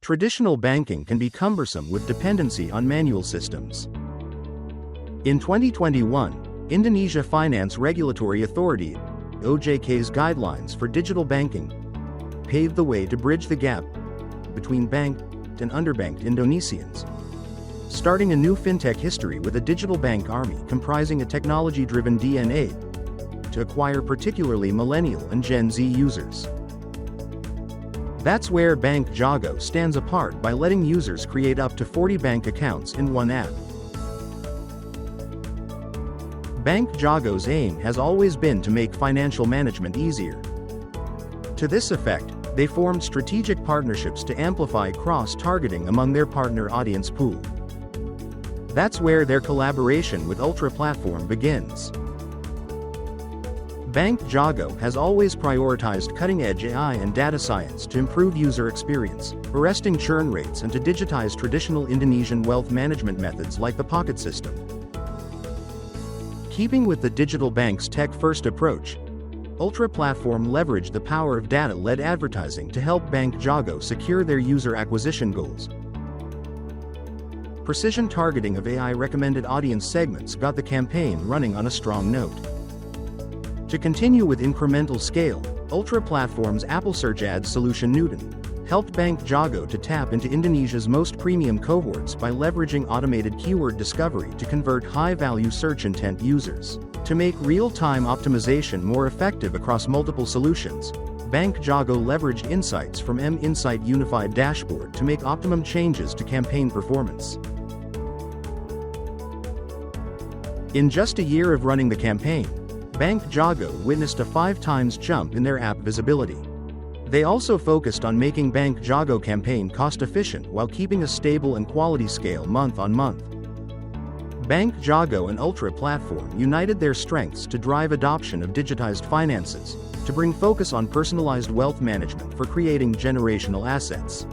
Traditional banking can be cumbersome with dependency on manual systems. In 2021, Indonesia Finance Regulatory Authority (OJK's) guidelines for digital banking paved the way to bridge the gap between banked and underbanked Indonesians, starting a new fintech history with a digital bank army comprising a technology-driven DNA to acquire particularly millennial and Gen Z users. That's where Bank Jago stands apart by letting users create up to 40 bank accounts in one app. Bank Jago's aim has always been to make financial management easier. To this effect, they formed strategic partnerships to amplify cross-targeting among their partner audience pool. That's where their collaboration with Ultra Platform begins. Bank Jago has always prioritized cutting-edge AI and data science to improve user experience, arresting churn rates and to digitize traditional Indonesian wealth management methods like the pocket system. Keeping with the digital bank's tech-first approach, Ultra Platform leveraged the power of data-led advertising to help Bank Jago secure their user acquisition goals. Precision targeting of AI-recommended audience segments got the campaign running on a strong note. To continue with incremental scale, Ultra Platform's Apple Search Ads solution Newton helped Bank Jago to tap into Indonesia's most premium cohorts by leveraging automated keyword discovery to convert high-value search intent users. To make real-time optimization more effective across multiple solutions, Bank Jago leveraged insights from M-Insight Unified Dashboard to make optimum changes to campaign performance. In just a year of running the campaign, Bank Jago witnessed a 5 times jump in their app visibility. They also focused on making Bank Jago campaign cost-efficient while keeping a stable and quality scale month on month. Bank Jago and Ultra Platform united their strengths to drive adoption of digitized finances, to bring focus on personalized wealth management for creating generational assets.